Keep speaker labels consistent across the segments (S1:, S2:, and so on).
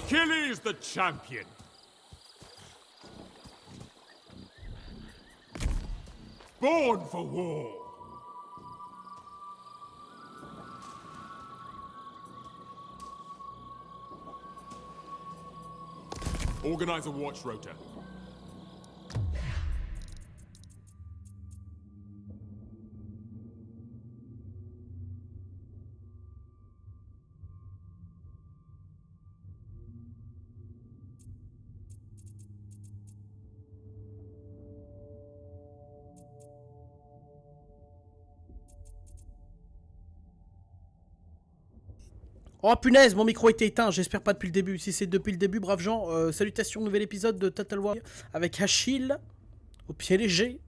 S1: Achilles the champion. Born for war. Organize a watch rota.
S2: Oh punaise, mon micro était éteint, j'espère pas depuis le début. Si c'est depuis le début, braves gens, salutations, nouvel épisode de Total War avec Achille, au pied léger.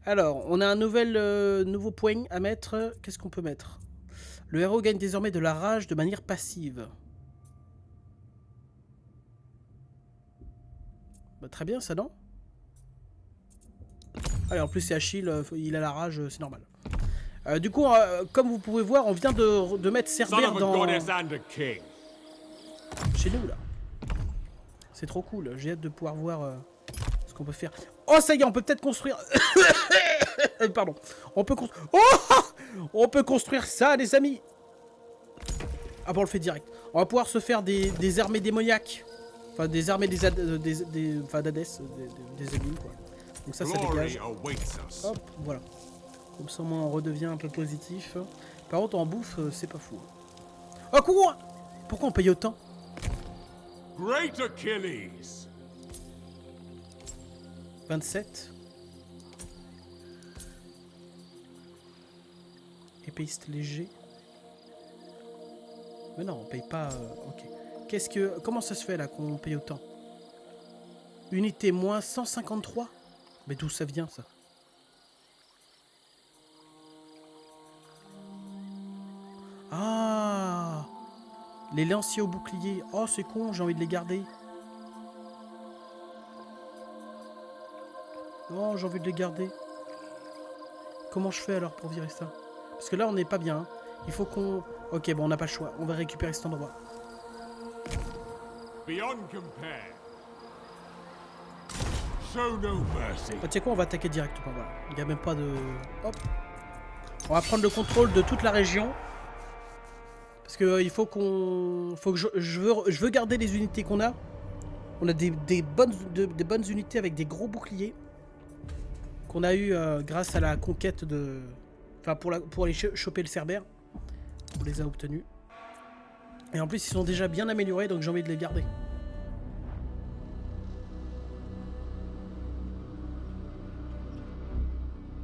S2: Alors, on a un nouveau point à mettre. Qu'est-ce qu'on peut mettre? Le héros gagne désormais de la rage de manière passive. Bah, très bien ça, non? Allez, en plus c'est Achille, il a la rage, c'est normal. Du coup, comme vous pouvez voir, on vient de mettre Cerbère dans... chez nous, là. C'est trop cool, j'ai hâte de pouvoir voir ce qu'on peut faire. Oh, ça y est, on peut peut-être construire... Pardon. On peut construire... Oh, on peut construire ça, les amis. Ah bon, on le fait direct. On va pouvoir se faire des armées démoniaques. Enfin, des armées d'Hadès, des ennemis, quoi. Donc ça dégage. Hop, voilà. Comme ça, on redevient un peu positif. Par contre, en bouffe, c'est pas fou. Oh, cours! Pourquoi on paye autant?
S1: Great Achilles.
S2: 27. Épéiste léger. Mais non, on paye pas... ok. Comment ça se fait, là, qu'on paye autant? Unité moins 153? Mais d'où ça vient, ça? Ah, les lanciers au bouclier. Oh, c'est con, j'ai envie de les garder. Non, j'ai envie de les garder. Comment je fais alors pour virer ça? Parce que là, on n'est pas bien. Hein. Il faut qu'on... Ok, bon, on n'a pas le choix. On va récupérer cet endroit.
S1: Beyond compare. Show no mercy.
S2: Ah, tu sais quoi, on va attaquer directement. Voilà. Il n'y a même pas de... Hop. On va prendre le contrôle de toute la région. Parce que il faut qu'on... Je veux garder les unités qu'on a. On a des bonnes unités avec des gros boucliers. Qu'on a eu grâce à la conquête de... Enfin, pour aller choper le Cerbère. On les a obtenus. Et en plus, ils sont déjà bien améliorés, donc j'ai envie de les garder.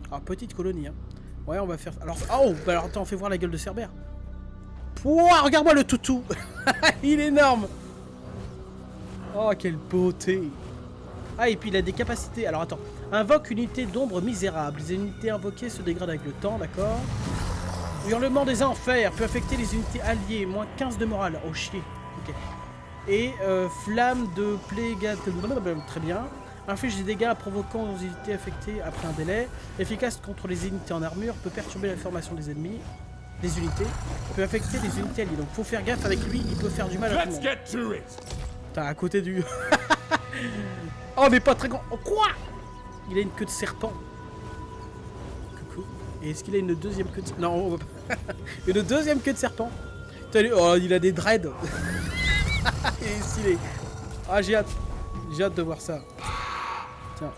S2: Alors, petite colonie, hein. Ouais, on va faire... Alors, oh, bah alors attends, on fait voir la gueule de Cerbère. Pouah, regarde-moi le toutou. Il est énorme. Oh, quelle beauté. Ah, et puis il a des capacités. Alors, attends. Invoque une unité d'ombre misérable. Les unités invoquées se dégradent avec le temps, d'accord. Hurlement des enfers peut affecter les unités alliées. Moins 15 de morale. Oh, chier. Ok. Et flamme de plégat... Très bien. Inflige des dégâts provoquant aux unités affectées après un délai. Efficace contre les unités en armure. Peut perturber la formation des ennemis. Des unités. Peut affecter les unités alliées. Donc faut faire gaffe avec lui. Il peut faire du mal à tout le monde. Putain, à côté du... Oh, mais pas très grand. Oh, quoi? Il a une queue de serpent. Coucou. Et est-ce qu'il a une deuxième queue de... Non, on va pas... Une deuxième queue de serpent. Oh, il a des dreads. Il est stylé. Ah, j'ai hâte. J'ai hâte de voir ça. Tiens.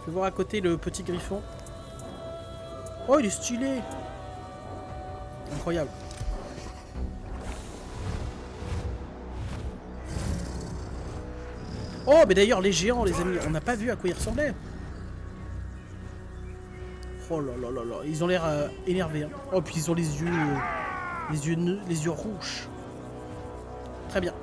S2: Je vais voir à côté le petit griffon. Oh, il est stylé. Incroyable. Oh, mais d'ailleurs, les géants, les amis, on n'a pas vu à quoi ils ressemblaient. Oh là là là là, ils ont l'air énervés. Hein. Oh, puis ils ont les yeux rouges. Très bien.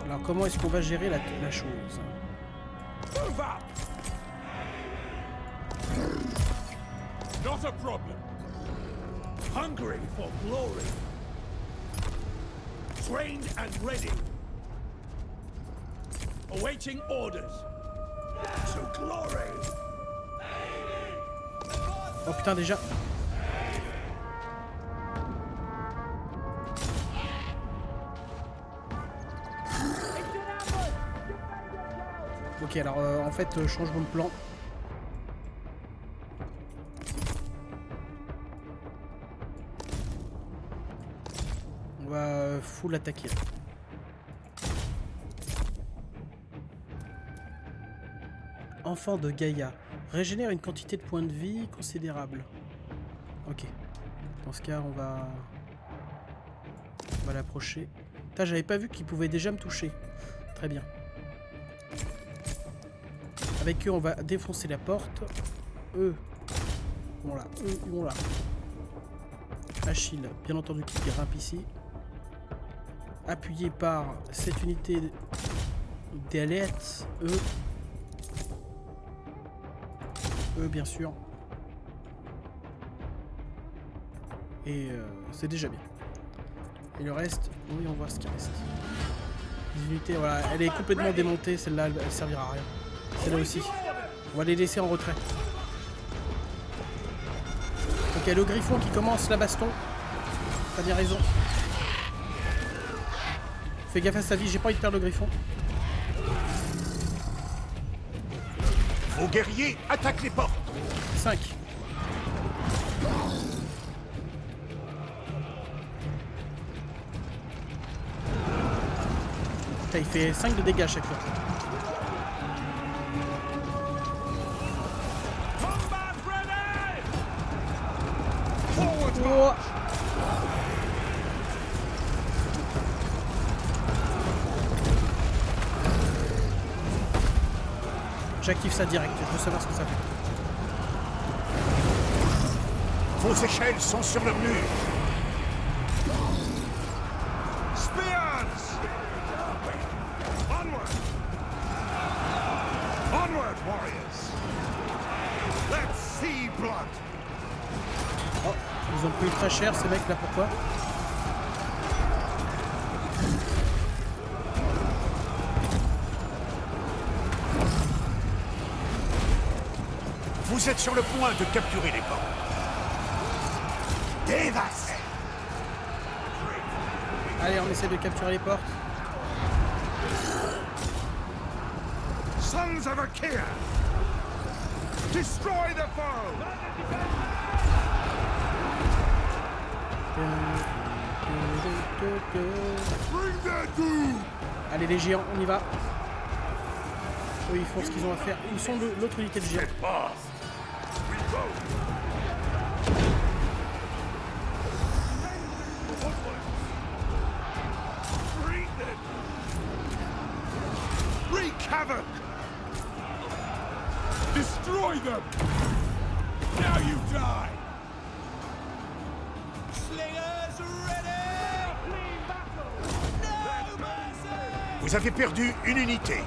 S2: Alors, comment est-ce qu'on va gérer la chose?
S1: Not a problem.
S3: Hungry for glory. Trained and ready. Awaiting orders. To glory.
S2: Oh putain déjà. Ok alors en fait changement de plan. On va full attaquer. Enfant de Gaïa. Régénère une quantité de points de vie considérable. Ok. Dans ce cas, on va l'approcher. Putain, j'avais pas vu qu'il pouvait déjà me toucher. Très bien. Avec eux, on va défoncer la porte. Eux. Bon là. Eux, ils vont là. Achille, bien entendu, qui grimpe ici. Appuyé par cette unité d'alerte. Eux. Eux, bien sûr. Et c'est déjà bien. Et le reste, oui, on voit ce qui reste. Les unités, voilà, elle est complètement démontée, celle-là, elle servira à rien. Celle-là aussi. On va les laisser en retrait. Ok, le griffon qui commence la baston. T'as bien raison. Fais gaffe à sa vie, j'ai pas envie de perdre le griffon.
S3: Vos guerriers attaquent les portes.
S2: 5. Putain, il fait 5 de dégâts à chaque fois. Oh. J'active ça direct, je veux savoir ce que ça fait.
S3: Vos échelles sont sur le mur. Spears! Onward! Onward, warriors! Let's see blood!
S2: Oh, ils ont pris très cher ces mecs là, pourquoi?
S3: Vous êtes sur le point de capturer les portes. Dévassez!
S2: Allez, on essaie de capturer les portes.
S3: Sons of Achaea! Destroy the foe! Bring their doom!
S2: Allez les géants, on y va. Eux ils font ce qu'ils ont à faire. Ils sont l'autre unité de géants.
S3: Wreak havoc!
S1: Destroy them! Now you die!
S3: Slingers ready! No mercy! Vous avez perdu une unité.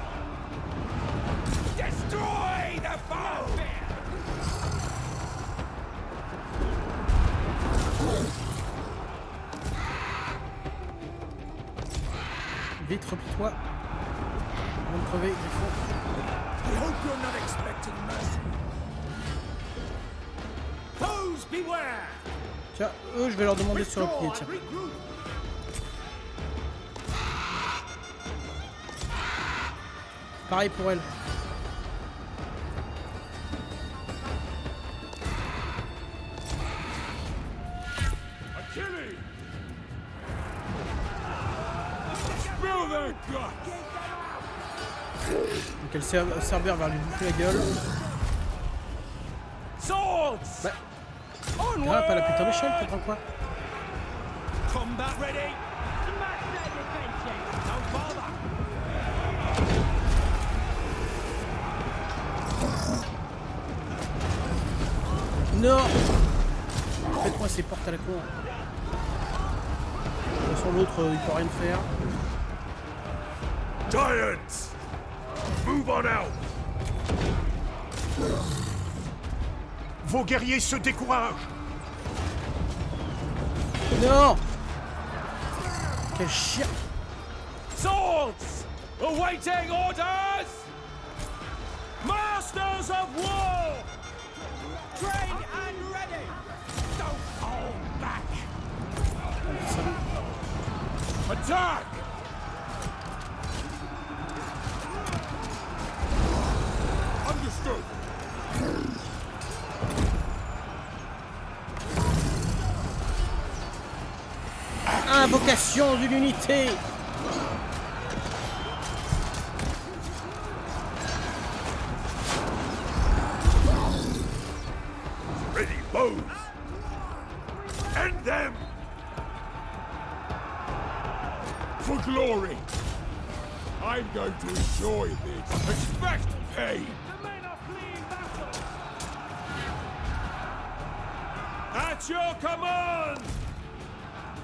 S3: Destroy the foe!
S2: Vite, replie-toi. On va me crever, griffon.
S3: I hope you're not expecting mercy. Foes beware!
S2: Tiens, eux je vais leur demander de se replier, tiens. Pareil pour elle.
S1: Achilles! Spill their guts!
S2: Donc elle Cerbère va lui bouffer la gueule.
S3: Swords!
S2: Bah, grimpe à la putain d'échelle, t'entends quoi?
S3: Combat ready! Don't bother!
S2: Non! Faites-moi ces portes à la con. De toute façon l'autre il peut rien faire.
S3: Giants! Move on out! Vos guerriers se découragent!
S2: Non! Quel chien!
S1: Swords! Awaiting orders! Masters of war! Trained and ready! Don't hold back! Attack! Understood!
S2: Invocation d'une unité!
S3: Ready, bows! End them!
S1: For glory! I'm going to enjoy this. Expect pain! The men are fleeing battle! At your command!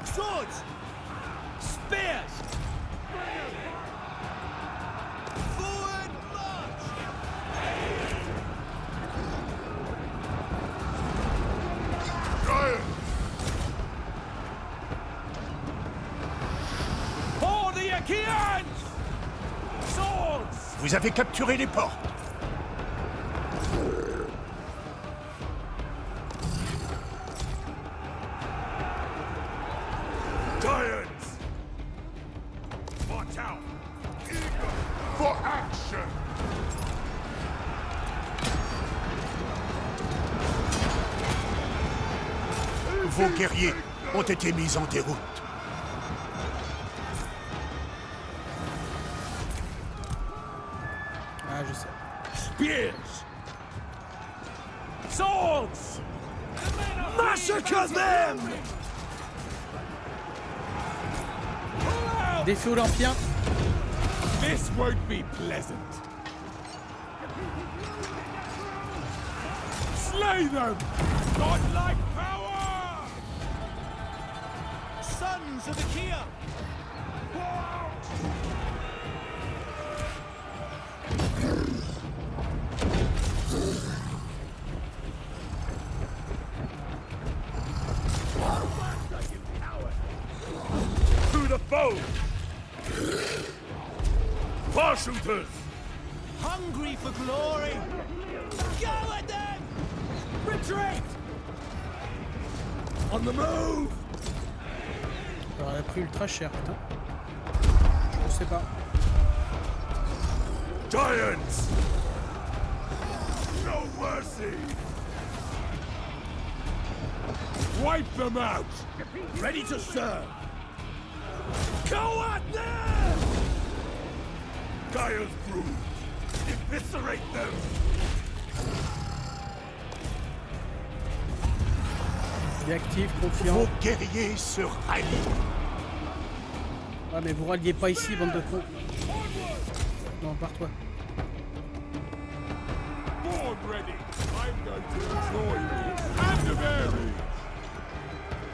S1: Swords! Spears! Forward march!
S3: Giants!
S1: For the Achaeans! Swords!
S3: Vous avez capturé les portes. Giants! Watch out! Eager for action! Vos guerriers ont été mis en déroute.
S2: Ah, je sais.
S1: Spears! Swords! Massacre them!
S2: Défi olympien.
S1: This won't be pleasant. Slay them! Godlike power! Sons of Achaea!
S3: To the foe! Far shooters!
S1: Hungry for glory! Go at them! Retreat! On the move!
S2: Alors, elle a pris ultra cher, putain. Je sais pas.
S3: Giants! No mercy!
S1: Wipe them out! Ready to serve! Go at them!
S3: Gaia's brood! Eviscerate them!
S2: Déactive, confiant.
S3: Vos guerriers se rallient!
S2: Ah, mais vous ralliez pas ici, bande de cons. Non, pars-toi.
S1: Board ready! I'm going to enjoy this! And the berries!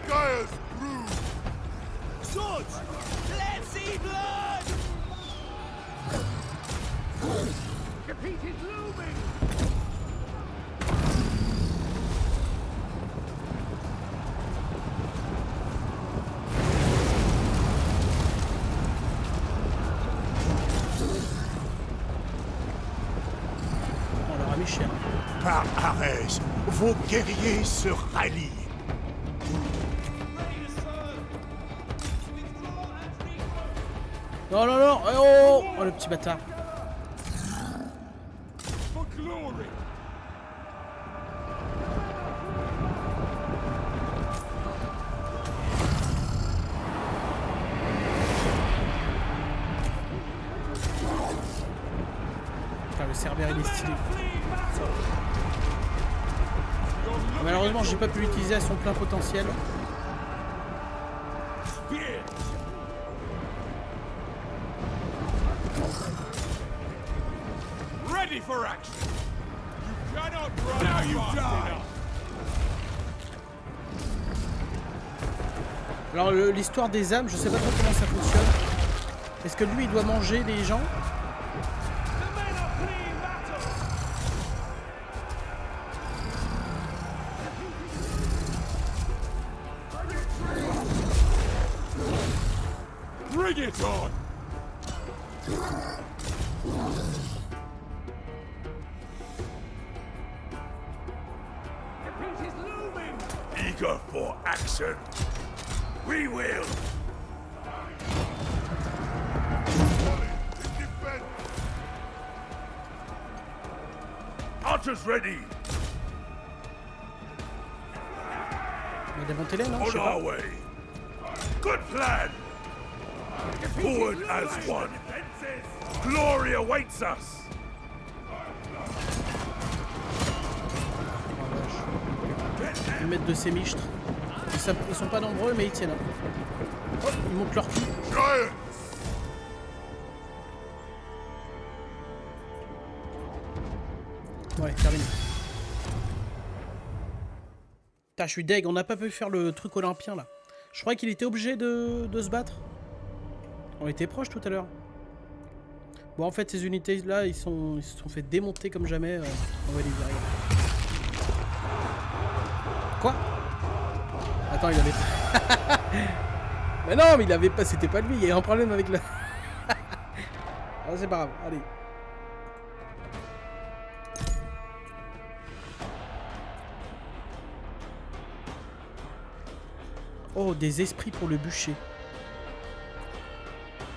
S3: Gaia's brood!
S1: Swords! Let's see blood! Defeat is looming!
S2: On leur a mis cher.
S3: Par Arès, vos guerriers se rallient!
S2: Non, non, non. Oh, oh, le petit bâtard.
S1: For glory!
S2: Putain, le Cerbère, il est stylé. Malheureusement, j'ai pas pu l'utiliser à son plein potentiel.
S1: Spears! Ready for action! You cannot run now you die!
S2: Alors, l'histoire des âmes, je sais pas trop comment ça fonctionne. Est-ce que lui, il doit manger les gens?
S1: The men are fleeing battle! it on! Eager for action. We will. Archers ready.
S2: On va démonter les, non? Je
S1: On
S2: sais pas.
S1: our way. Good plan. Forward as one. Glory awaits us.
S2: Ils mettent de ces michtres. Ils sont pas nombreux, mais ils tiennent. Oh, ils montent leur cul.
S1: Giants.
S2: Ouais, terminé. Putain, je suis deg, on n'a pas pu faire le truc olympien là. Je croyais qu'il était obligé de se battre. On était proche tout à l'heure. Bon, en fait, ces unités là, ils se sont fait démonter comme jamais. On va les virer. Quoi? Attends, il avait. Mais non, mais il avait pas. C'était pas lui, il y a un problème avec le. Ah, c'est pas grave, allez. Oh, des esprits pour le bûcher.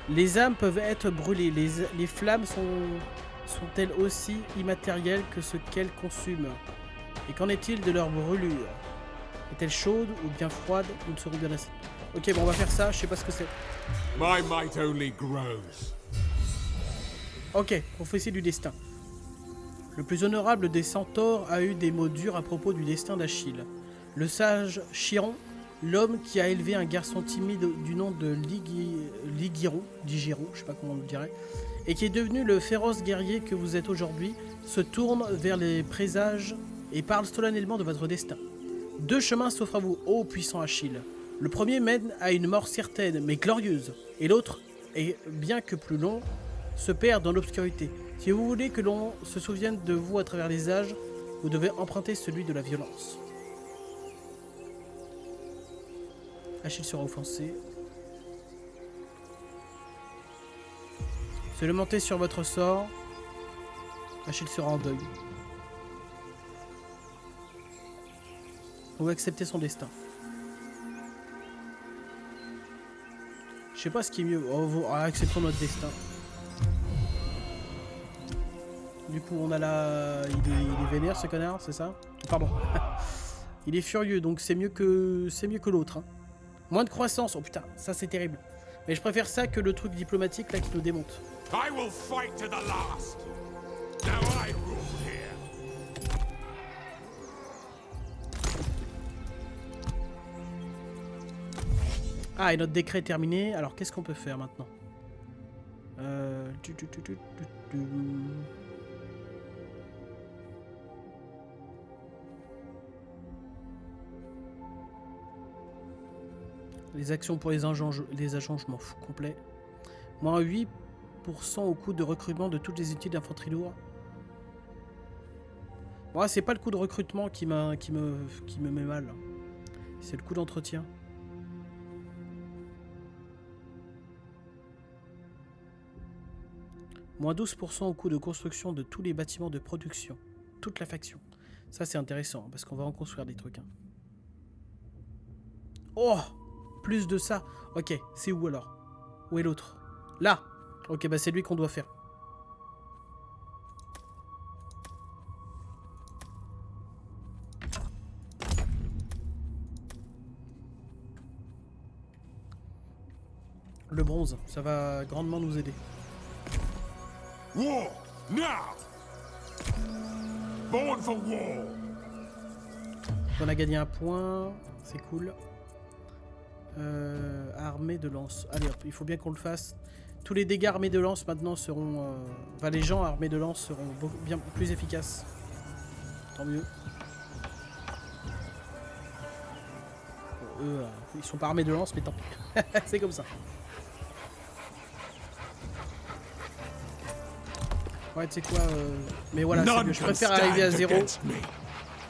S2: Les âmes peuvent être brûlées. Les flammes sont-elles aussi immatérielles que ce qu'elles consument? Et qu'en est-il de leur brûlure? Est-elle chaude ou bien froide? Nous ne saurons bien assez. Ok, bon, on va faire ça. Je sais pas ce que c'est.
S1: My might only grows.
S2: Ok, prophétie du destin. Le plus honorable des centaures a eu des mots durs à propos du destin d'Achille. Le sage Chiron, l'homme qui a élevé un garçon timide du nom de Ligiron, je sais pas comment on le dirait, et qui est devenu le féroce guerrier que vous êtes aujourd'hui, se tourne vers les présages et parle solennellement de votre destin. Deux chemins s'offrent à vous, ô puissant Achille. Le premier mène à une mort certaine, mais glorieuse, et l'autre, et bien que plus long, se perd dans l'obscurité. Si vous voulez que l'on se souvienne de vous à travers les âges, vous devez emprunter celui de la violence. Achille sera offensé. Se lamenter sur votre sort. Achille sera en deuil. Vous acceptez son destin. Je sais pas ce qui est mieux. Acceptons notre destin. Du coup, on a la... Il est vénère, ce connard, c'est ça? Pardon. Il est furieux, donc c'est mieux que l'autre. Hein. Moins de croissance. Oh putain, ça c'est terrible. Mais je préfère ça que le truc diplomatique là qui nous démonte.
S1: I will fight to the last. Now I rule here.
S2: Ah, et notre décret est terminé. Alors, qu'est-ce qu'on peut faire maintenant? Les actions pour les agents, je m'en fous complet. Moins 8% au coût de recrutement de toutes les unités d'infanterie lourde. Bon, c'est pas le coût de recrutement qui me met mal. C'est le coût d'entretien. Moins 12% au coût de construction de tous les bâtiments de production. Toute la faction. Ça, c'est intéressant, parce qu'on va en construire des trucs. Hein. Oh! Plus de ça. Ok, c'est où alors? Où est l'autre? Là! Ok, bah c'est lui qu'on doit faire. Le bronze, ça va grandement nous aider.
S1: War now. Born for war.
S2: On a gagné un point, c'est cool. Armée de lance. Allez hop, il faut bien qu'on le fasse. Tous les dégâts armés de lance maintenant seront... Enfin, les gens armés de lance seront bien plus efficaces. Tant mieux. Bon, eux, ils sont pas armés de lance, mais tant pis. C'est comme ça. Ouais, tu sais quoi, mais voilà, c'est mieux. Je préfère arriver à 0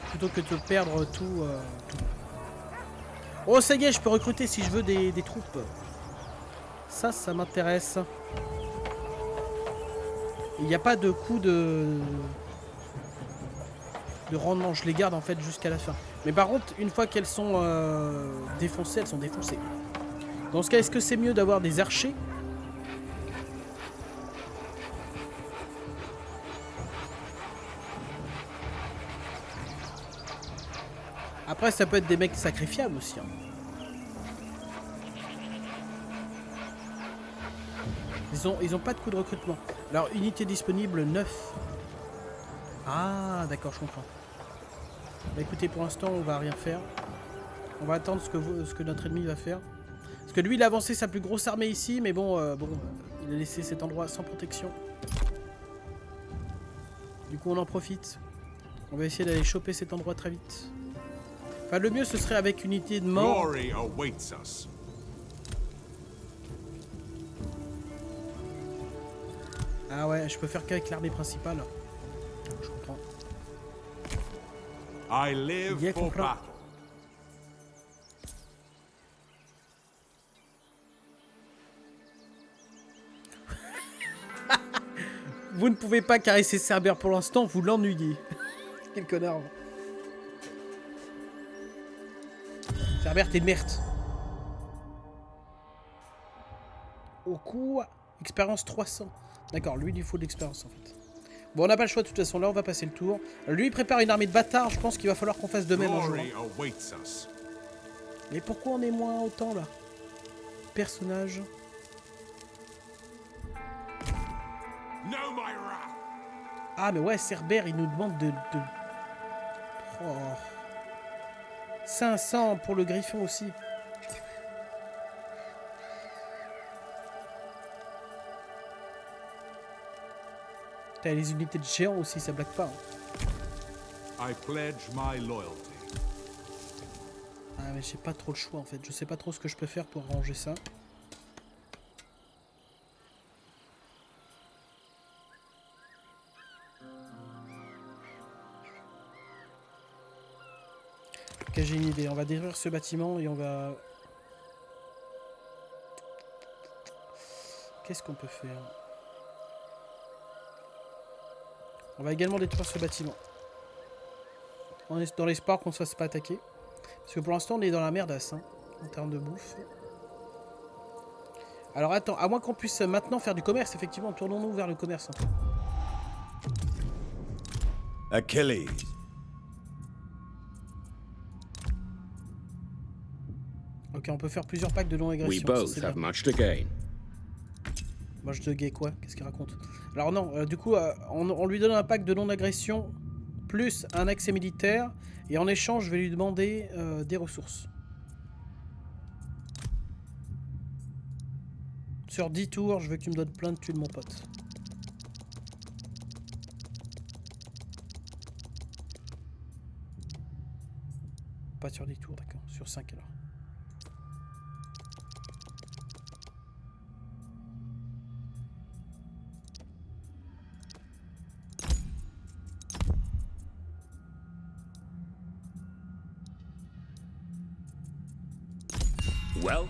S2: plutôt que de perdre tout. Oh, ça y est, je peux recruter si je veux des troupes. Ça m'intéresse. Il n'y a pas de coup de rendement. Je les garde en fait jusqu'à la fin. Mais par contre, une fois qu'elles sont défoncées, elles sont défoncées. Dans ce cas, est-ce que c'est mieux d'avoir des archers ? Après, ça peut être des mecs sacrifiables aussi. Hein. Ils ont pas de coût de recrutement. Alors, unité disponible 9. Ah, d'accord, je comprends. Bah écoutez, pour l'instant, on va rien faire. On va attendre ce que notre ennemi va faire. Parce que lui, il a avancé sa plus grosse armée ici, mais bon, il a laissé cet endroit sans protection. Du coup, on en profite. On va essayer d'aller choper cet endroit très vite. Enfin, le mieux, ce serait avec une unité de mort.
S3: Glory awaits us.
S2: Ah ouais, je peux faire qu'avec l'armée principale. Je comprends.
S3: I live
S2: Bien
S3: for
S2: compris.
S3: battle.
S2: Vous ne pouvez pas caresser Cerbère pour l'instant, vous l'ennuyez. Quel connard. Cerbère, t'es merde. Au coup, expérience 300. D'accord, lui, il lui faut de l'expérience en fait. Bon, on n'a pas le choix de toute façon, là, on va passer le tour. Lui, il prépare une armée de bâtards, je pense qu'il va falloir qu'on fasse de même un jour.
S3: Glory awaits us.
S2: Mais pourquoi on est moins autant là? Personnage.
S3: Know my wrath.
S2: Ah mais ouais, Cerbère il nous demande de... Oh. 500 pour le griffon aussi. T'as les unités de géants aussi, ça blague pas. Hein.
S3: I pledge my loyalty.
S2: Ah mais j'ai pas trop le choix en fait, je sais pas trop ce que je peux faire pour arranger ça. Ok, j'ai une idée, on va détruire ce bâtiment et on va... Qu'est-ce qu'on peut faire? On va également détruire ce bâtiment. On est dans l'espoir qu'on ne se fasse pas attaquer. Parce que pour l'instant on est dans la merdasse hein, en termes de bouffe. Alors attends, à moins qu'on puisse maintenant faire du commerce, effectivement, tournons-nous vers le commerce un peu.
S4: Achilles.
S2: Ok, on peut faire plusieurs packs de
S5: We
S2: non-agression.
S5: both have much to gain.
S2: Moi je te gay quoi? Qu'est-ce qu'il raconte? Alors non, du coup, on lui donne un pack de non-agression plus un accès militaire. Et en échange, je vais lui demander des ressources. Sur 10 tours, je veux que tu me donnes plein de thunes, mon pote. Pas sur 10 tours, d'accord. Sur 5 alors.
S5: Well,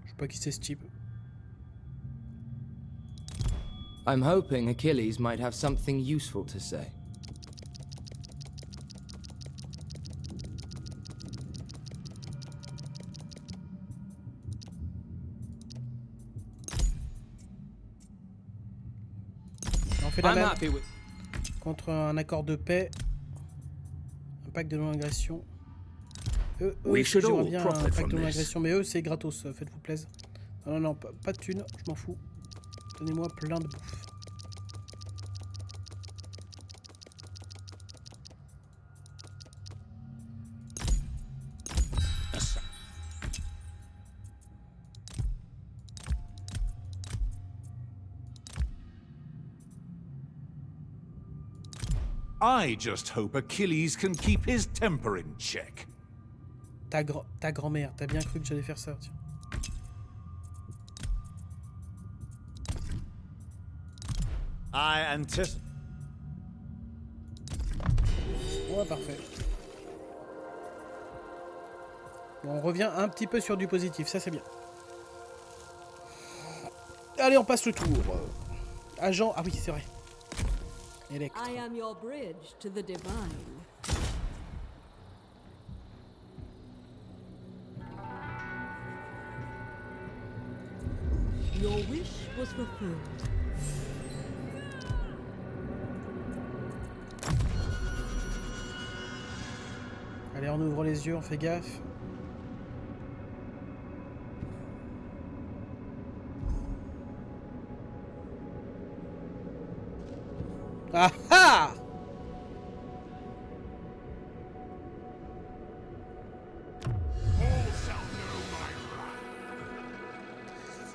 S2: Je sais pas qui c'est ce type.
S6: I'm hoping Achilles might have something useful to say.
S2: On fait la
S6: I'm
S2: même
S6: happy with...
S2: contre un accord de paix. Un pacte de non-agression. Eux
S5: We
S2: aussi,
S5: should
S2: j'aimerais
S5: all
S2: bien un
S5: profit
S2: pacte
S5: from
S2: de
S5: this.
S2: non-agression, mais eux c'est gratos, faites-vous plaisir. Non, non, pas de thunes, je m'en fous. Donnez-moi plein de bouffe.
S3: I just hope Achilles can keep his temper in check.
S2: Ta grand-mère, t'as bien cru que j'allais faire ça, tiens.
S4: I anticipate.
S2: Ouais, parfait. Bon, on revient un petit peu sur du positif, ça c'est bien. Allez, on passe le tour. Agent, ah oui, c'est vrai. Electre.
S4: I am your bridge to the divine. Your wish was fulfilled.
S2: Allez, on ouvre les yeux, on fait gaffe. Ah ah!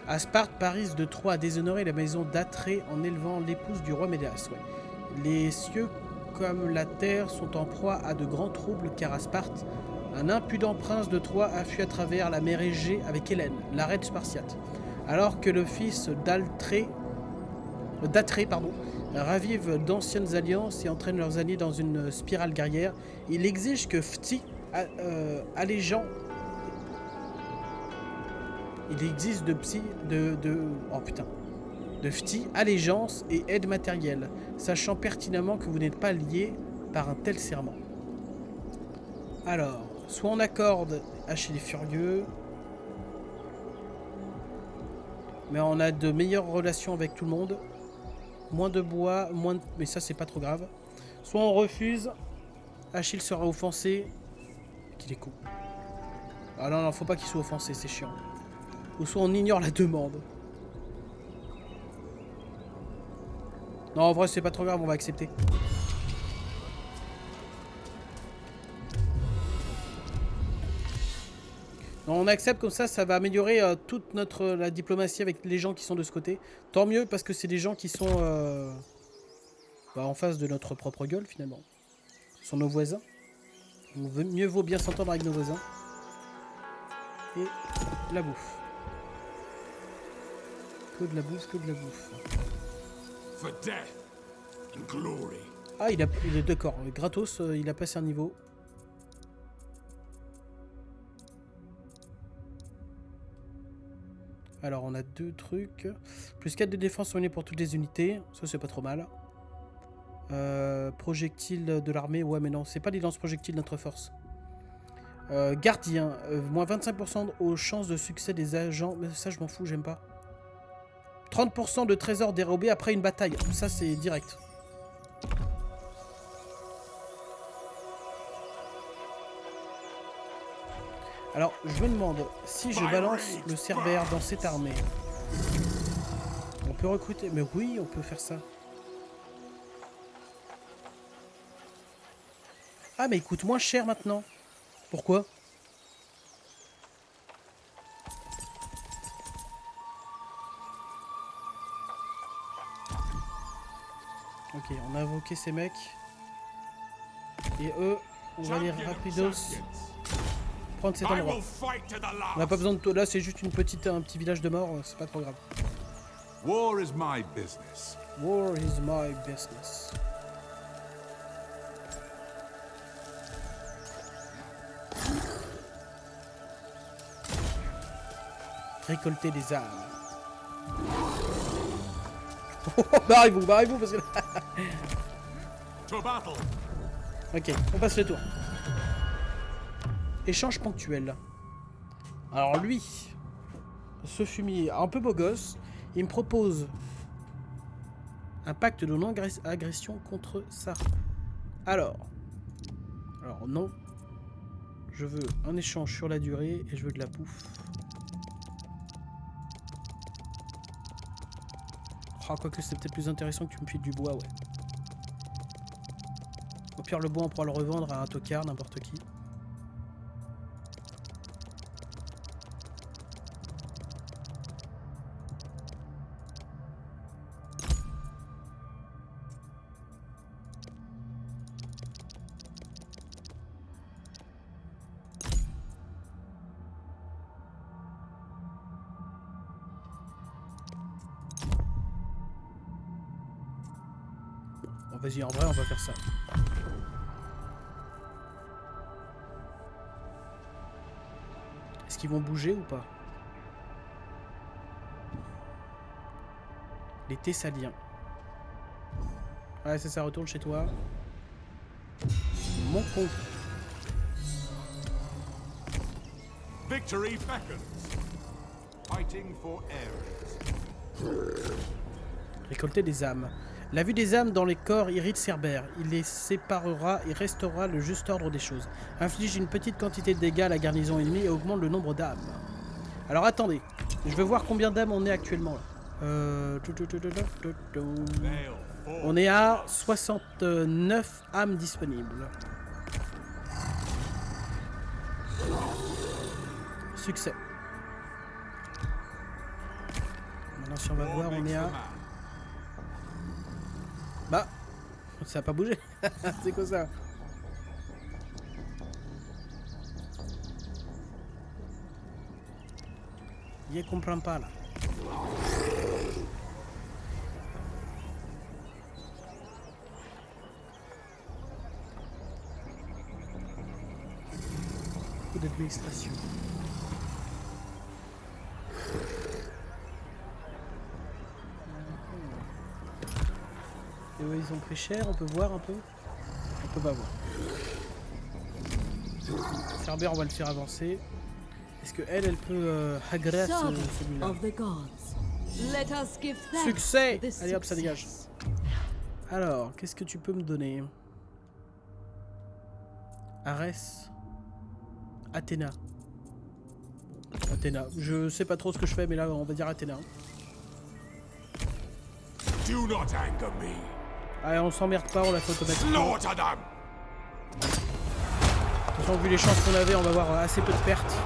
S2: À Sparte, Paris de Troie a déshonoré la maison d'Atrée en élevant l'épouse du roi Ménélas. Ouais. Les cieux comme la terre sont en proie à de grands troubles car à Sparte, un impudent prince de Troie a fui à travers la mer Égée avec Hélène, la reine spartiate. Alors que le fils d'Atrée ravive d'anciennes alliances et entraîne leurs alliés dans une spirale guerrière, il exige que Phti, allégeant. Il existe de Phti allégeance et aide matérielle, sachant pertinemment que vous n'êtes pas liés par un tel serment. Alors, soit on accorde Achille est furieux, mais on a de meilleures relations avec tout le monde. Moins de bois, mais ça c'est pas trop grave. Soit on refuse, Achille sera offensé, qu'il est con. Ah non, faut pas qu'il soit offensé, c'est chiant. Ou soit on ignore la demande. Non, en vrai c'est pas trop grave, on va accepter. Non, on accepte comme ça va améliorer toute la diplomatie avec les gens qui sont de ce côté. Tant mieux parce que c'est des gens qui sont en face de notre propre gueule finalement. Ce sont nos voisins. Mieux vaut bien s'entendre avec nos voisins. Et la bouffe. Que de la bouffe, que de la bouffe.
S1: For death and glory.
S2: Ah, il est d'accord. Gratos, il a passé un niveau. Alors, on a 2 trucs. Plus 4 de défense soigné pour toutes les unités. Ça, c'est pas trop mal. Projectile de l'armée. Ouais, mais non, c'est pas les lance-projectiles de notre force. Gardien. Moins 25% aux chances de succès des agents. Mais ça, je m'en fous, j'aime pas. 30% de trésors dérobés après une bataille. Ça, c'est direct. Alors, je me demande si je balance le Cerbère dans cette armée. On peut recruter... Mais oui, on peut faire ça. Ah, mais il coûte moins cher maintenant. Pourquoi ? Ok, on a invoqué ces mecs. Et eux, on va les rapidos prendre cet endroit. On n'a pas besoin de tout. Là, c'est juste un petit village de mort. C'est pas trop grave.
S3: War is my business.
S2: War is my business. Récolter des âmes. Barrez-vous parce que...
S3: To battle.
S2: Ok, on passe le tour. Échange ponctuel. Alors lui, ce fumier un peu beau gosse, il me propose un pacte de non-agression contre ça. Alors non. Je veux un échange sur la durée et je veux de la bouffe. Oh, quoique c'est peut-être plus intéressant que tu me files du bois, ouais. Au pire, le bois, on pourra le revendre à un tocard, n'importe qui. Vas-y, en vrai, on va faire ça. Est-ce qu'ils vont bouger ou pas? Les Thessaliens. Ouais, c'est ça, retourne chez toi. Mon con.
S3: Victory beckons. Fighting for Ares.
S2: Récolter des âmes. La vue des âmes dans les corps irrite Cerbère. Il les séparera et restaurera le juste ordre des choses. Inflige une petite quantité de dégâts à la garnison ennemie et augmente le nombre d'âmes. Alors attendez, je veux voir combien d'âmes on est actuellement. On est à 69 âmes disponibles. Succès. Maintenant si on va voir, on est à... Bah, ça a pas bougé. C'est quoi ça? Je comprends pas là. Beaucoup d'administration. Et ouais, ils ont pris cher, on peut voir un peu. On peut pas voir. Cerbère, on va le faire avancer. Est-ce que elle peut agresser celui-là? Succès! Allez hop, ça dégage. Alors, qu'est-ce que tu peux me donner? Arès. Athéna. Athéna. Je sais pas trop ce que je fais, mais là, on va dire Athéna.
S1: Do not anger me.
S2: Allez, on s'emmerde pas, on l'a fait automatiquement.
S1: Slaughter them.
S2: De toute façon, vu les chances qu'on avait, on va avoir assez peu de pertes.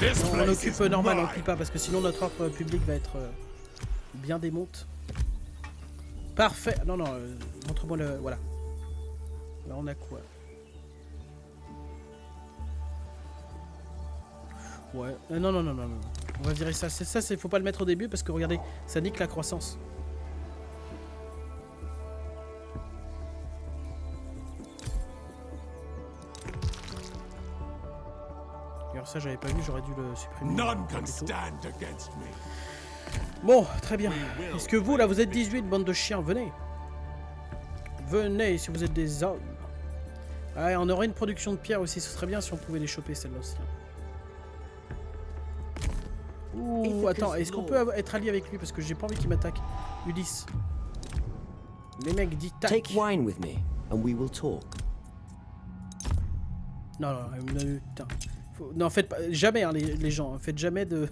S2: Non, on occupe normal, on occupe pas, parce que sinon notre offre publique va être bien démonte. Parfait. Non, non, montre-moi le... Voilà. Là, on a quoi? Ouais. Non, non, non, non, non. On va virer ça. C'est ça, faut pas le mettre au début, parce que regardez, ça nique la croissance. Alors ça, j'avais pas vu, j'aurais dû le supprimer.
S1: None can stand against me.
S2: Bon, très bien. Est-ce que vous, là, vous êtes 18, bande de chiens? Venez. Venez, si vous êtes des hommes. Ouais, on aurait une production de pierre aussi. Ce serait bien si on pouvait les choper, celle-là aussi. Ouh, attends, est-ce qu'on peut être allié avec lui? Parce que j'ai pas envie qu'il m'attaque. Ulysse. Les mecs disent tac.
S5: Take wine with me, and we will talk.
S2: Non, non, putain. Non, faites pas... jamais, hein, les gens. Faites jamais de...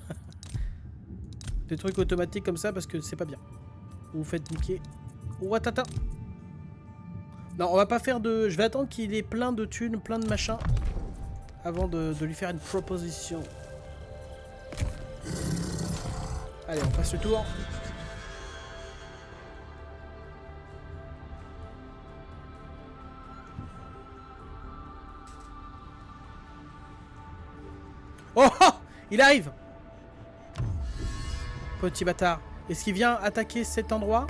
S2: des trucs automatiques comme ça parce que c'est pas bien. Vous faites niquer. Ouah, tata. Non, on va pas faire de... Je vais attendre qu'il ait plein de thunes, plein de machins, avant de lui faire une proposition. Allez, on passe le tour. Oh, oh, il arrive. Petit bâtard. Est-ce qu'il vient attaquer cet endroit?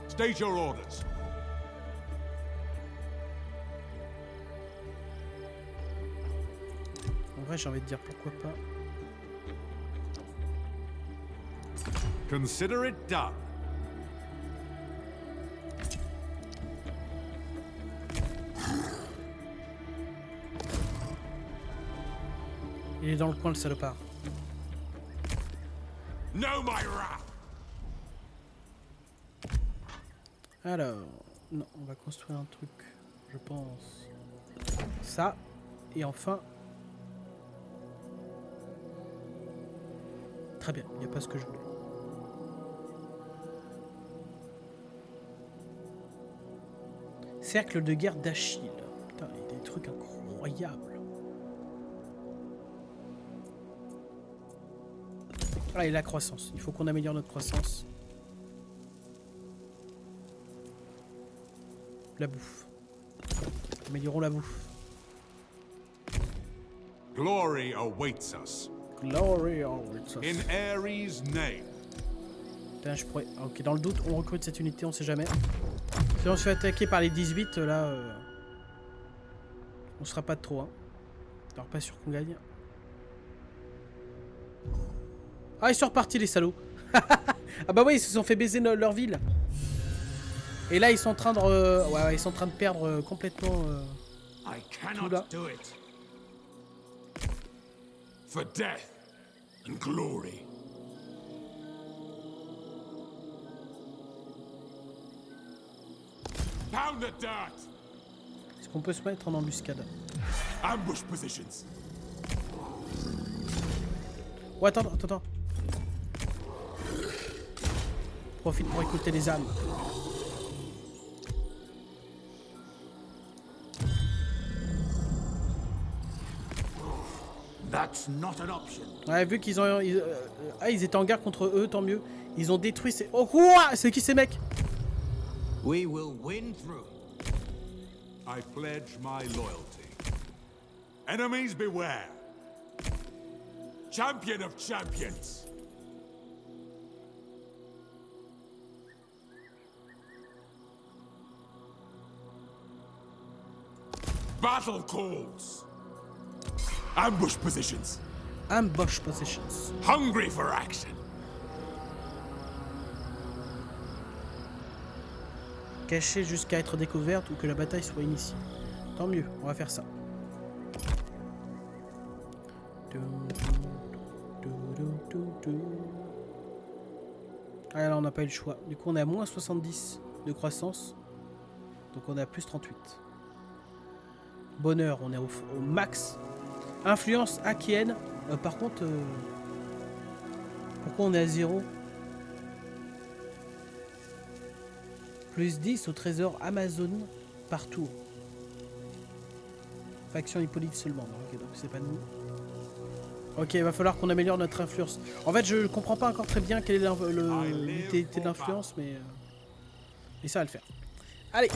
S3: State your orders.
S2: En vrai, j'ai envie de dire pourquoi pas.
S3: Consider it done.
S2: Il est dans le coin, le salopard.
S1: No, my wrath.
S2: Alors, non, on va construire un truc, je pense. Ça, et enfin... Très bien, il n'y a pas ce que je voulais. Cercle de guerre d'Achille. Putain, il y a des trucs incroyables. Ah, et la croissance. Il faut qu'on améliore notre croissance. La bouffe. Améliorons la bouffe.
S3: Glory awaits us.
S2: Glory awaits us.
S3: In Ares' name.
S2: Putain, je pourrais... Ok, dans le doute, on recrute cette unité, on sait jamais. Si on se fait attaquer par les 18, là, on sera pas de trop. Hein. Alors pas sûr qu'on gagne. Ah, ils sont repartis les salauds. Ah bah ouais, ils se sont fait baiser leur ville. Et là, ils sont en train de, ouais, ils sont en train de perdre complètement
S3: I
S2: tout là.
S3: cannot do it.
S1: For death and glory. Pound the dirt.
S2: Est-ce qu'on peut se mettre en embuscade?
S1: Ambush positions.
S2: Oh, attends. Profite pour écouter les âmes.
S3: That's not an option.
S2: Ouais, vu qu'ils ont... ils étaient en guerre contre eux, tant mieux. Ils ont détruit ces... Oh, quoi? C'est qui ces mecs?
S3: We will win through.
S1: I pledge my loyalty. Enemies beware. Champion of champions. Battle calls. Ambush positions.
S2: Ambush positions.
S1: Hungry for action.
S2: Caché jusqu'à être découverte ou que la bataille soit initiée. Tant mieux, on va faire ça. Ah là on n'a pas eu le choix. Du coup on est à moins 70 de croissance. Donc on est à plus 38. Bonheur, on est au max. Influence achéenne. Par contre, pourquoi on est à 0? Plus 10 au trésor Amazon par tour. Faction Hippolyte seulement. Ok, donc c'est pas nous. Ok, il va falloir qu'on améliore notre influence. En fait, je comprends pas encore très bien quelle est l'utilité de l'influence, mais ça va le faire. Allez,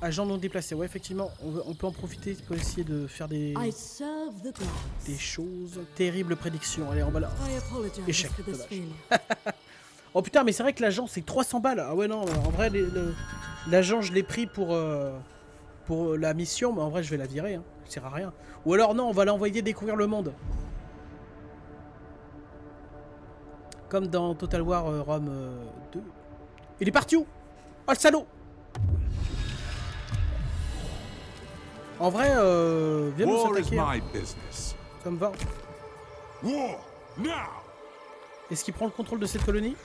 S2: agent non déplacé. Ouais, effectivement, on peut en profiter pour essayer de faire des choses. Terrible prédiction. Allez, on va là. Échec. Oh putain, mais c'est vrai que l'agent c'est 300 balles. Ah ouais, non, en vrai, l'agent je l'ai pris pour la mission, mais en vrai je vais la virer. Hein. Ça sert à rien. Ou alors, non, on va l'envoyer découvrir le monde. Comme dans Total War Rome 2. Il est parti où? Oh le salaud! En vrai, viens nous attaquer. Hein. Ça me va.
S1: War now.
S2: Est-ce qu'il prend le contrôle de cette colonie?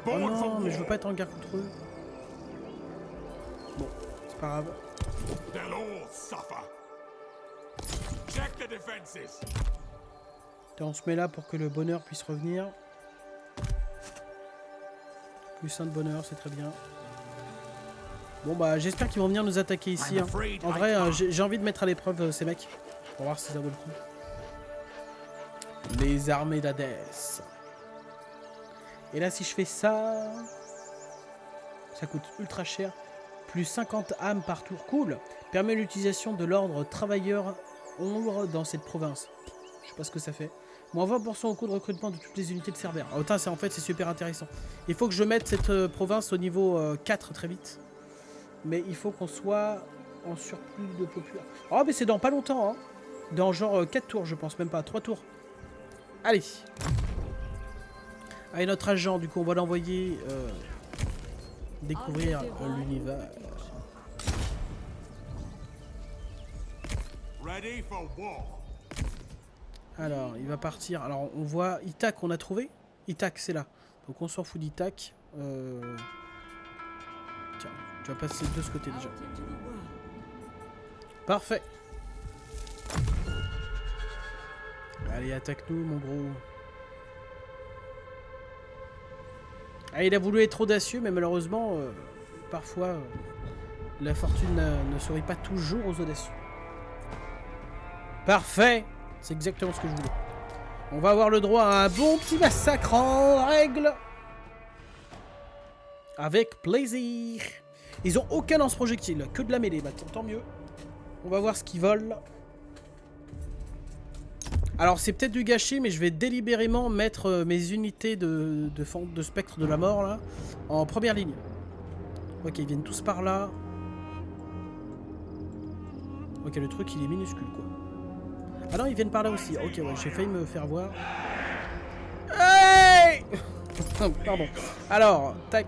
S2: Oh non, mais je veux pas être en guerre contre eux. Bon, c'est pas grave.
S1: They'll all suffer. Check the defenses.
S2: On se met là pour que le bonheur puisse revenir. Plus 1 de bonheur, c'est très bien. Bon bah j'espère qu'ils vont venir nous attaquer ici. Hein. En vrai, j'ai envie de mettre à l'épreuve ces mecs. Pour voir si ça vaut le coup. Les armées d'Hadès. Et là si je fais ça... Ça coûte ultra cher. Plus 50 âmes par tour. Cool. Permet l'utilisation de l'ordre travailleur ombre dans cette province. Je sais pas ce que ça fait. Moins 20% au coût de recrutement de toutes les unités de Cerbère. Oh, putain, en fait c'est super intéressant. Il faut que je mette cette province au niveau 4 très vite. Mais il faut qu'on soit en surplus de population. Oh mais c'est dans pas longtemps hein. Dans genre 4 tours je pense, même pas 3 tours. Allez. Allez notre agent du coup on va l'envoyer découvrir l'univers.
S1: Ready for war.
S2: Alors il va partir. Alors on voit Ithaq on a trouvé. Ithaq c'est là. Donc on s'en fout d'Ithaq. Tiens, tu vas passer de ce côté déjà. Parfait. Allez, attaque-nous, mon gros. Ah, il a voulu être audacieux, mais malheureusement, parfois, la fortune ne sourit pas toujours aux audacieux. Parfait. C'est exactement ce que je voulais. On va avoir le droit à un bon petit massacre en règle. Avec plaisir. Ils ont aucun lance-projectile, que de la mêlée maintenant, tant mieux. On va voir ce qu'ils volent. Alors c'est peut-être du gâchis, mais je vais délibérément mettre mes unités de spectre de la mort là en première ligne. Ok, ils viennent tous par là. Ok, le truc il est minuscule quoi. Ah non, ils viennent par là aussi. Ok, ouais, j'ai failli me faire voir. Hey pardon. Alors, tac.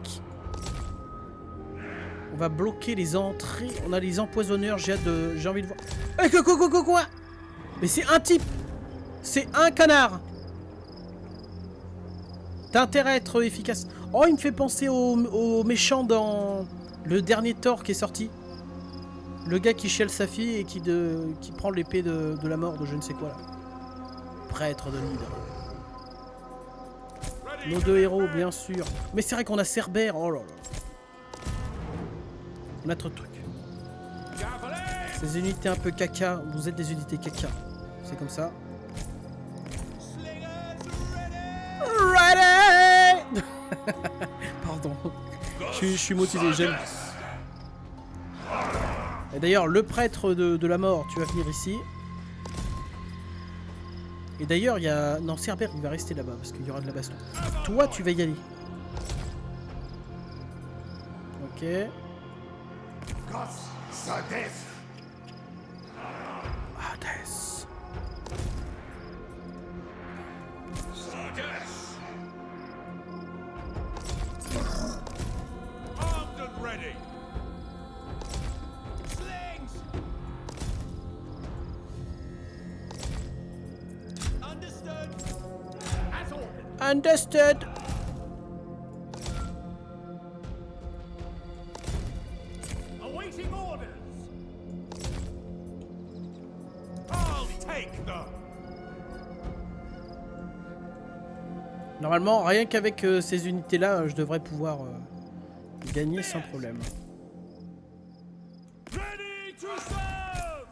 S2: On va bloquer les entrées. On a les empoisonneurs. J'ai envie de voir. Eh, quoi? Mais c'est un type. C'est un canard. T'as intérêt à être efficace. Oh, il me fait penser au méchant dans le dernier Thor qui est sorti. Le gars qui chiale sa fille et qui prend l'épée de la mort de je ne sais quoi là. Prêtre de l'hydre. Nos deux héros, bien sûr. Mais c'est vrai qu'on a Cerbère. Oh là là. Notre truc. Ces unités un peu caca. Vous êtes des unités caca. C'est comme ça. Ready. Pardon. Je suis motivé, j'aime. Et d'ailleurs, le prêtre de la mort, tu vas venir ici. Et d'ailleurs, il y a... Non, Cerbère, il va rester là-bas, parce qu'il y aura de la baston. Toi, tu vas y aller. Ok. Hades.
S1: Armed and ready. Slings. Understood. As ordered.
S2: Understood.
S1: Awaiting orders. I'll take them.
S2: Normalement, rien qu'avec ces unités-là, je devrais pouvoir gagner sans problème.
S1: Ready to serve.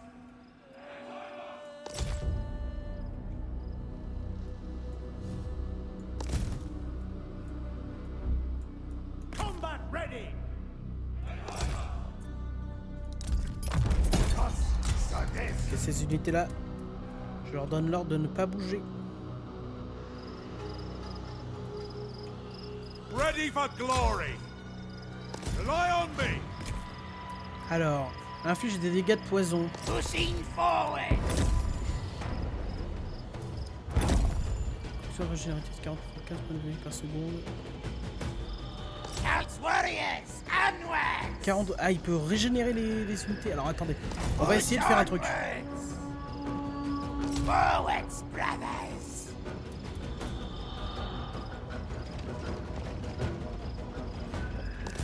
S1: Combat ready.
S2: Et ces unités-là, je leur donne l'ordre de ne pas bouger.
S1: Ready for glory. Rely on me.
S2: Alors, inflige des dégâts de poison.
S1: Pushing forward.
S2: Sur régénératif 15 points de vie par seconde.
S1: Count's warriors, onwards.
S2: 40... Ah, il peut régénérer les unités. Alors attendez, on va essayer de faire un truc.
S1: Forwards, brothers.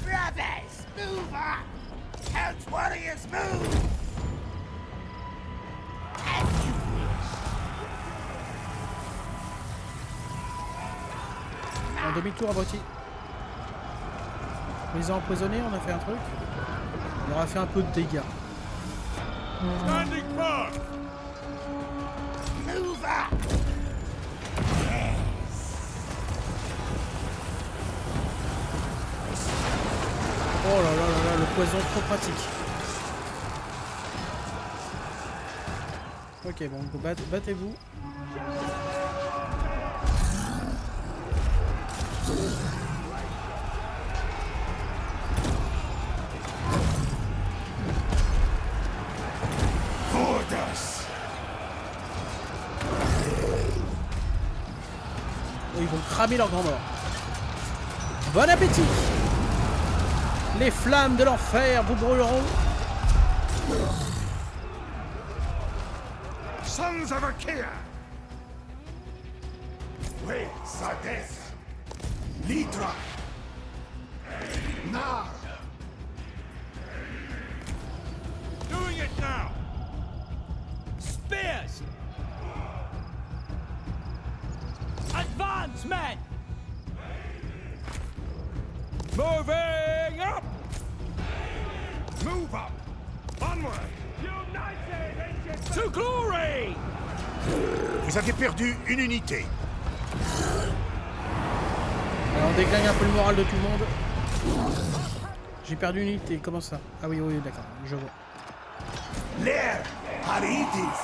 S1: Brothers, move up. Count's warriors, move. As you
S2: Un demi-tour à Broti. On les a empoisonnés, on a fait un truc. On leur a fait un peu de dégâts.
S1: standing firm. Move up.
S2: Oh là là là là, le poison trop pratique. Ok, bon, battez-vous. Oh, ils vont cramer leur grand mort. Bon appétit! Les flammes de l'enfer vous brûleront.
S3: Sons of Achaea! Wait, Sardes! Litra! Nar!
S1: Doing it now. Spears. Advance, men. Moving up.
S3: Move up! Onward!
S1: United to glory.
S3: Vous avez perdu une unité.
S2: Alors, on déglingue un peu le moral de tout le monde. J'ai perdu une unité, comment ça? Ah oui, oui, d'accord, je vois.
S3: L'air! Aritis!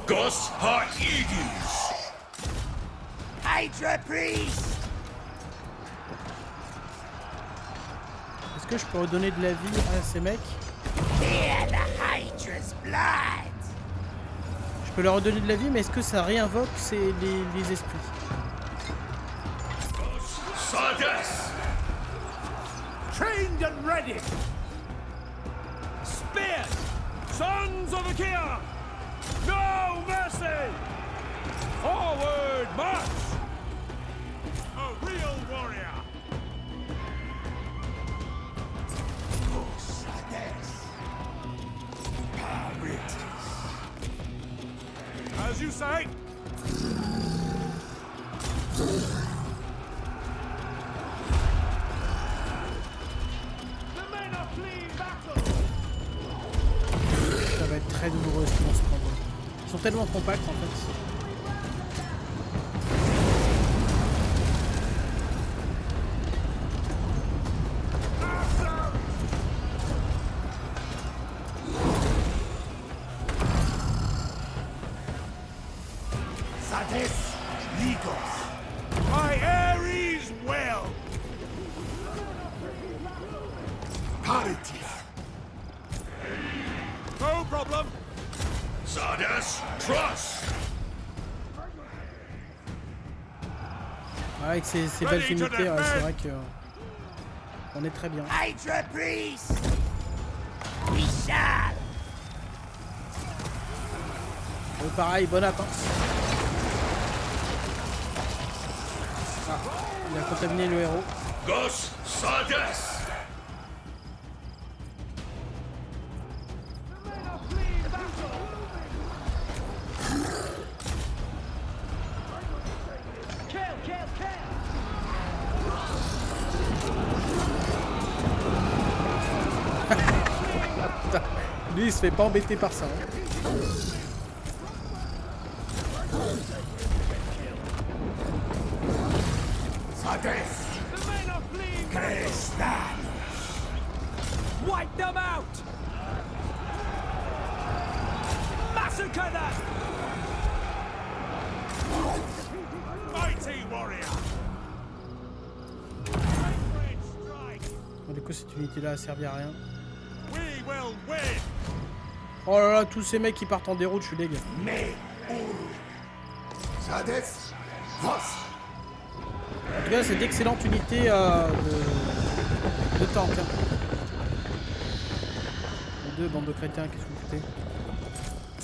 S3: Gos Haedis! Hydra Priest!
S2: Est-ce que je peux redonner de la vie à ces mecs?
S3: Hear the Hydra's blood!
S2: Je peux leur redonner de la vie, mais est-ce que ça réinvoque les esprits?
S3: Sardas!
S1: Trained and ready! Spears! Sons of Achaea! No mercy! Forward march! A real warrior! As you say! The men are fleeing battle!
S2: Ça va être très douloureux ce qu'ils vont se prendre. Ils sont tellement compacts en fait.
S3: Sardas! Ligos!
S1: My Ares well!
S3: Paritif!
S1: No problem!
S3: Sardas! Trust!
S2: Avec ces belles unités, ouais, c'est vrai que on est très bien.
S3: Hydra Priest! We shall!
S2: Pareil, bon app. Hein. Ah, il a contaminé le héros.
S3: Gos Sardas!
S2: Lui, il se fait pas embêter par ça. Hein.
S3: Sardas!
S1: The men are fleeing
S3: Crestan!
S1: Wipe them out! Massacre them! Mighty warrior! Great strike!
S2: Bon, du coup, cette unité-là, elle servi à rien.
S1: We will win!
S2: Oh là là, tous ces mecs qui partent en déroute, je suis dégueu.
S3: Me Ul! Sardas! Vos!
S2: En tout cas, c'est d'excellentes unités de tank. Hein. Les deux bandes de crétins, qu'est-ce que vous foutez?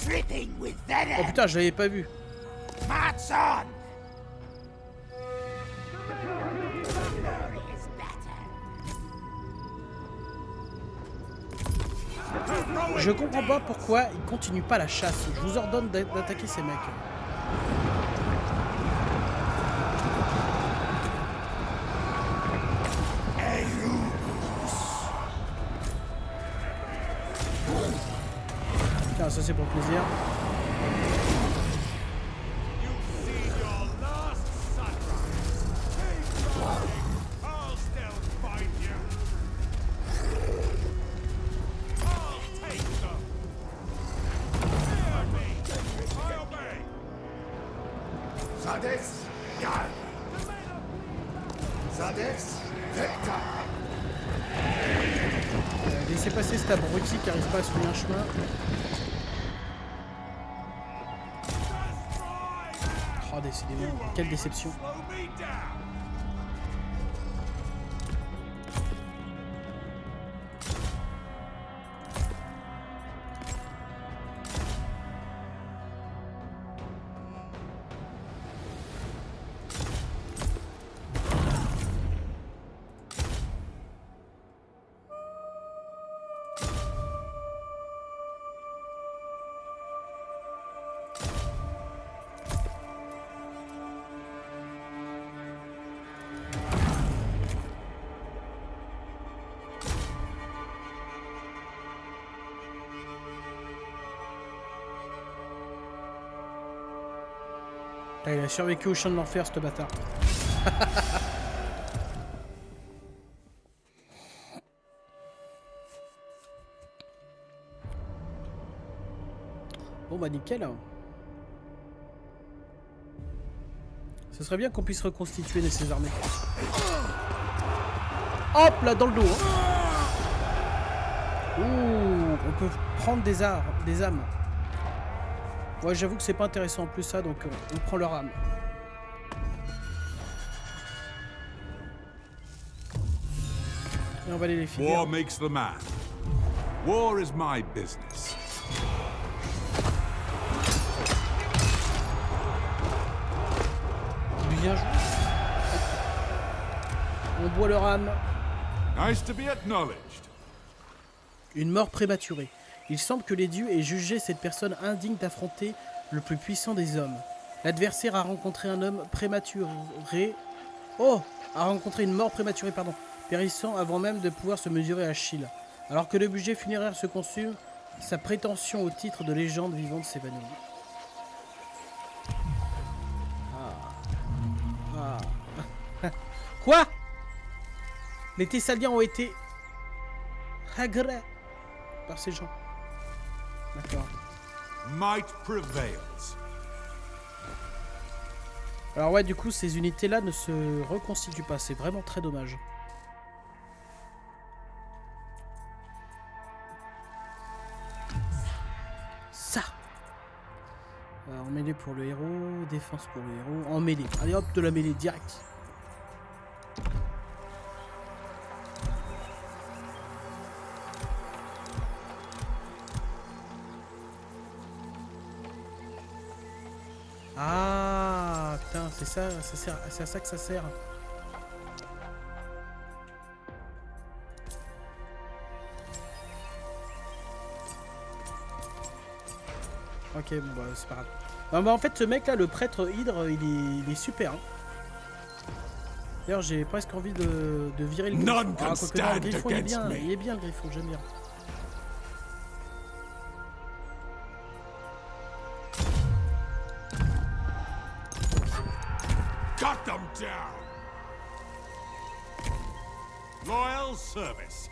S3: Dripping with
S2: Oh
S3: venom!
S2: putain, je l'avais pas vu.
S3: March on! Glory is better!
S2: Je comprends pas pourquoi ils continuent pas la chasse. Je vous ordonne d'attaquer ces mecs. Putain, ça c'est pour le plaisir.
S1: You've seen your last sunrise! Keep going! I'll still find you! I'll take them! Fear me! I obey!
S3: Sardas! Garde! Sardas! Vecta!
S2: Laissez passer cet abruti qui arrive pas à se trouver un chemin. Oh, décidément, quelle déception.
S1: Slow me down!
S2: Ah, il a survécu au champ de l'enfer, ce bâtard. Bon bah nickel. Ce serait bien qu'on puisse reconstituer ces armées. Hop là, dans le dos. Hein. Ouh, on peut prendre des âmes. Ouais, j'avoue que c'est pas intéressant en plus ça, donc on prend leur âme. Et on va aller les finir.
S1: War makes the man. War is my business.
S2: Bien joué. On boit leur âme.
S1: Nice to be acknowledged.
S2: Une mort prématurée. Il semble que les dieux aient jugé cette personne indigne d'affronter le plus puissant des hommes. L'adversaire a rencontré un homme prématuré. Oh, a rencontré une mort prématurée, pardon, périssant avant même de pouvoir se mesurer à Achille. Alors que le budget funéraire se consume, sa prétention au titre de légende vivante s'évanouit. Quoi? Les Thessaliens ont été agrés par ces gens. D'accord.
S1: Might prevails.
S2: Alors ouais, du coup, ces unités-là ne se reconstituent pas. C'est vraiment très dommage. Ça. En mêlée pour le héros, défense pour le héros. En mêlée. Allez hop, de la mêlée direct. Ah putain, c'est ça sert, c'est à ça que ça sert. Ok, bon bah c'est pas grave. Non, bah, en fait, ce mec là, le prêtre Hydre, il est super. Hein. D'ailleurs, j'ai presque envie de virer le griffon. Ah, quoique non, le griffon il est bien le griffon, j'aime bien.
S1: Cut them down. Loyal service.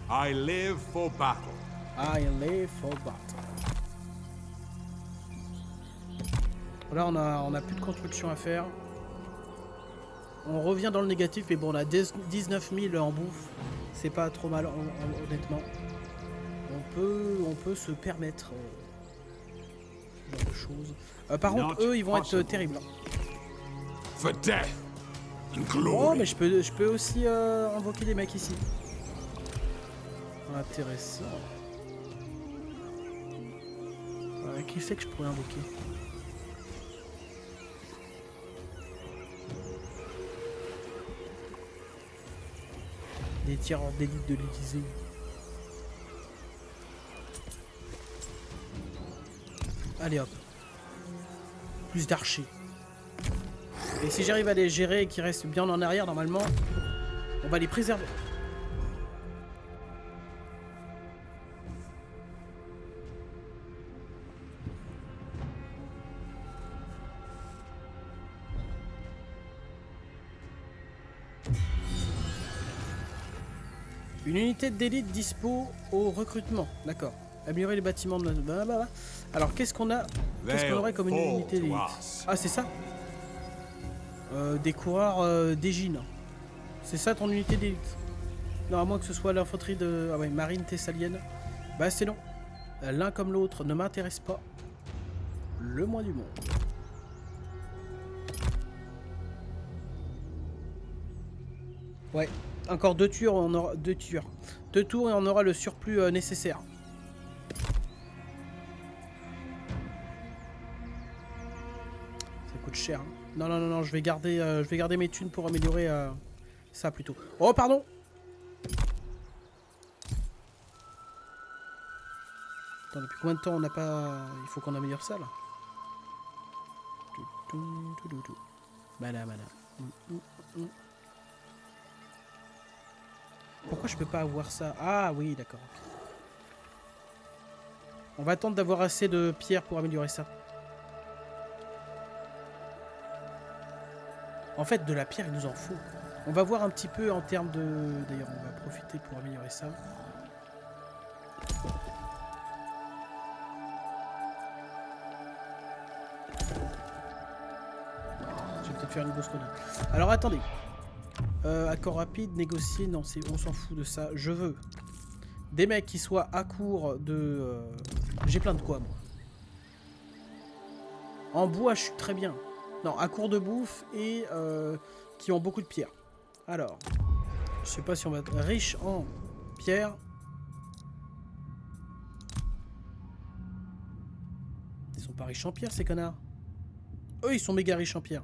S1: I live for battle.
S2: I live for battle. Là, on a plus de construction à faire. On revient dans le négatif, mais bon, on a 19 000 en bouffe. C'est pas trop mal, honnêtement. On peut se permettre ce genre de choses. Par contre, eux, ils vont être terribles.
S1: For death and glory.
S2: Oh, mais je peux aussi invoquer des mecs ici. Intéressant. Qui c'est que je pourrais invoquer? Des tireurs d'élite de l'Élysée. Allez hop. Plus d'archers. Et si j'arrive à les gérer et qu'ils restent bien en arrière, normalement, on va les préserver. Une unité d'élite dispo au recrutement. D'accord. Améliorer les bâtiments de la... Alors, qu'est-ce qu'on a? Qu'est-ce qu'on aurait comme une unité d'élite? Ah, c'est ça? Des coureurs d'Égine. C'est ça ton unité d'élite? Non, à moins que ce soit l'infanterie de... Ah ouais, marine thessalienne. Bah, c'est non. L'un comme l'autre ne m'intéresse pas. Le moins du monde. Ouais. Encore 2 tours, on aura 2 tours et on aura le surplus nécessaire. Ça coûte cher. Hein. Non, je vais garder mes thunes pour améliorer ça plutôt. Oh, pardon. Attends, depuis combien de temps on n'a pas... Il faut qu'on améliore ça, là. Madame. Pourquoi je peux pas avoir ça? Ah oui, d'accord. On va attendre d'avoir assez de pierres pour améliorer ça. En fait, de la pierre, il nous en faut. On va voir un petit peu en termes de... D'ailleurs, on va profiter pour améliorer ça. faire une grosse connerie. Alors attendez. Accord rapide, négocier, non, on s'en fout de ça. Je veux des mecs qui soient à court de... J'ai plein de quoi, moi. En bois, je suis très bien. Non, à court de bouffe et qui ont beaucoup de pierres. Alors, je sais pas si on va être riche en pierres. Ils sont pas riches en pierres, ces connards. Eux, ils sont méga riches en pierres.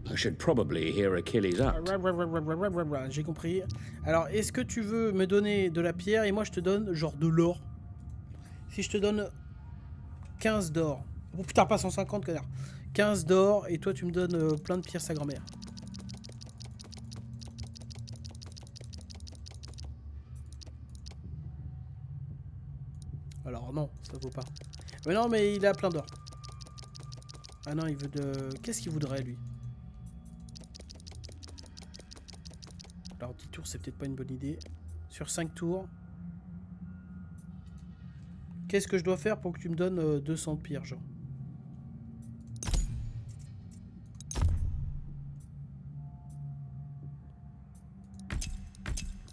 S7: I should probably hear Achilles out.
S2: J'ai compris. Alors, est-ce que tu veux me donner de la pierre et moi je te donne genre de l'or? Si je te donne 15 d'or. Oh putain, pas 150, connard. 15 d'or et toi tu me donnes plein de pierres sa grand-mère. Alors non, ça vaut pas. Mais non, mais il a plein d'or. Ah non, il veut de... Qu'est-ce qu'il voudrait lui? Alors 10 tours, c'est peut-être pas une bonne idée. Sur 5 tours. Qu'est-ce que je dois faire pour que tu me donnes 200 de pierres, genre?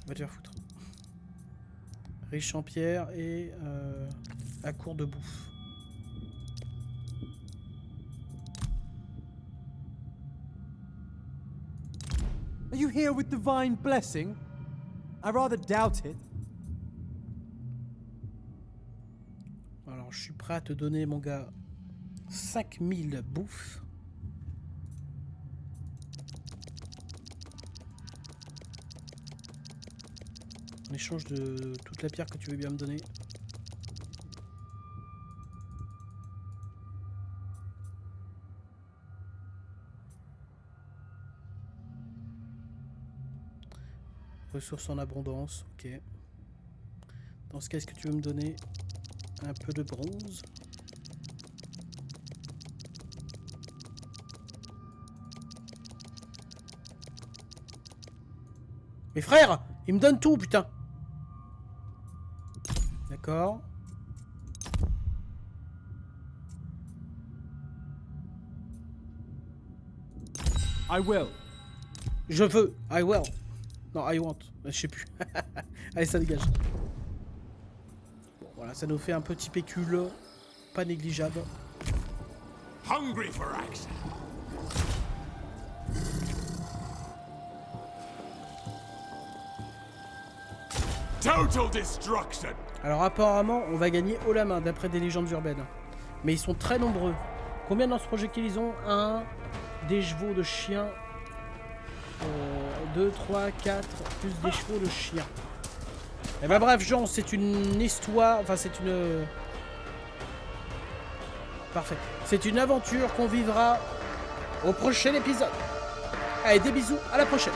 S2: Va te faire foutre. Riche en pierres et à court de bouffe.
S8: Are you here with divine blessing? I rather doubt it.
S2: Alors, je suis prêt à te donner, mon gars, 5000 bouffes. En échange de toute la pierre que tu veux bien me donner. Ressources en abondance, ok. Dans ce cas, est-ce que tu veux me donner un peu de bronze? Mais frère, il me donne tout, putain. D'accord.
S8: I will.
S2: Je veux. I will. Non, I want. Je sais plus. Allez, ça dégage. Bon, voilà, ça nous fait un petit pécule. Pas négligeable.
S3: Hungry for action.
S1: Total destruction.
S2: Alors apparemment, on va gagner haut la main, d'après des légendes urbaines. Mais ils sont très nombreux. Combien dans ce projectile ils ont? 1, des chevaux de chien. 2, 3, 4, plus des chevaux de chien. Et bah bref, Jean, c'est une histoire... Enfin, c'est une... Parfait. C'est une aventure qu'on vivra au prochain épisode. Allez, des bisous, à la prochaine.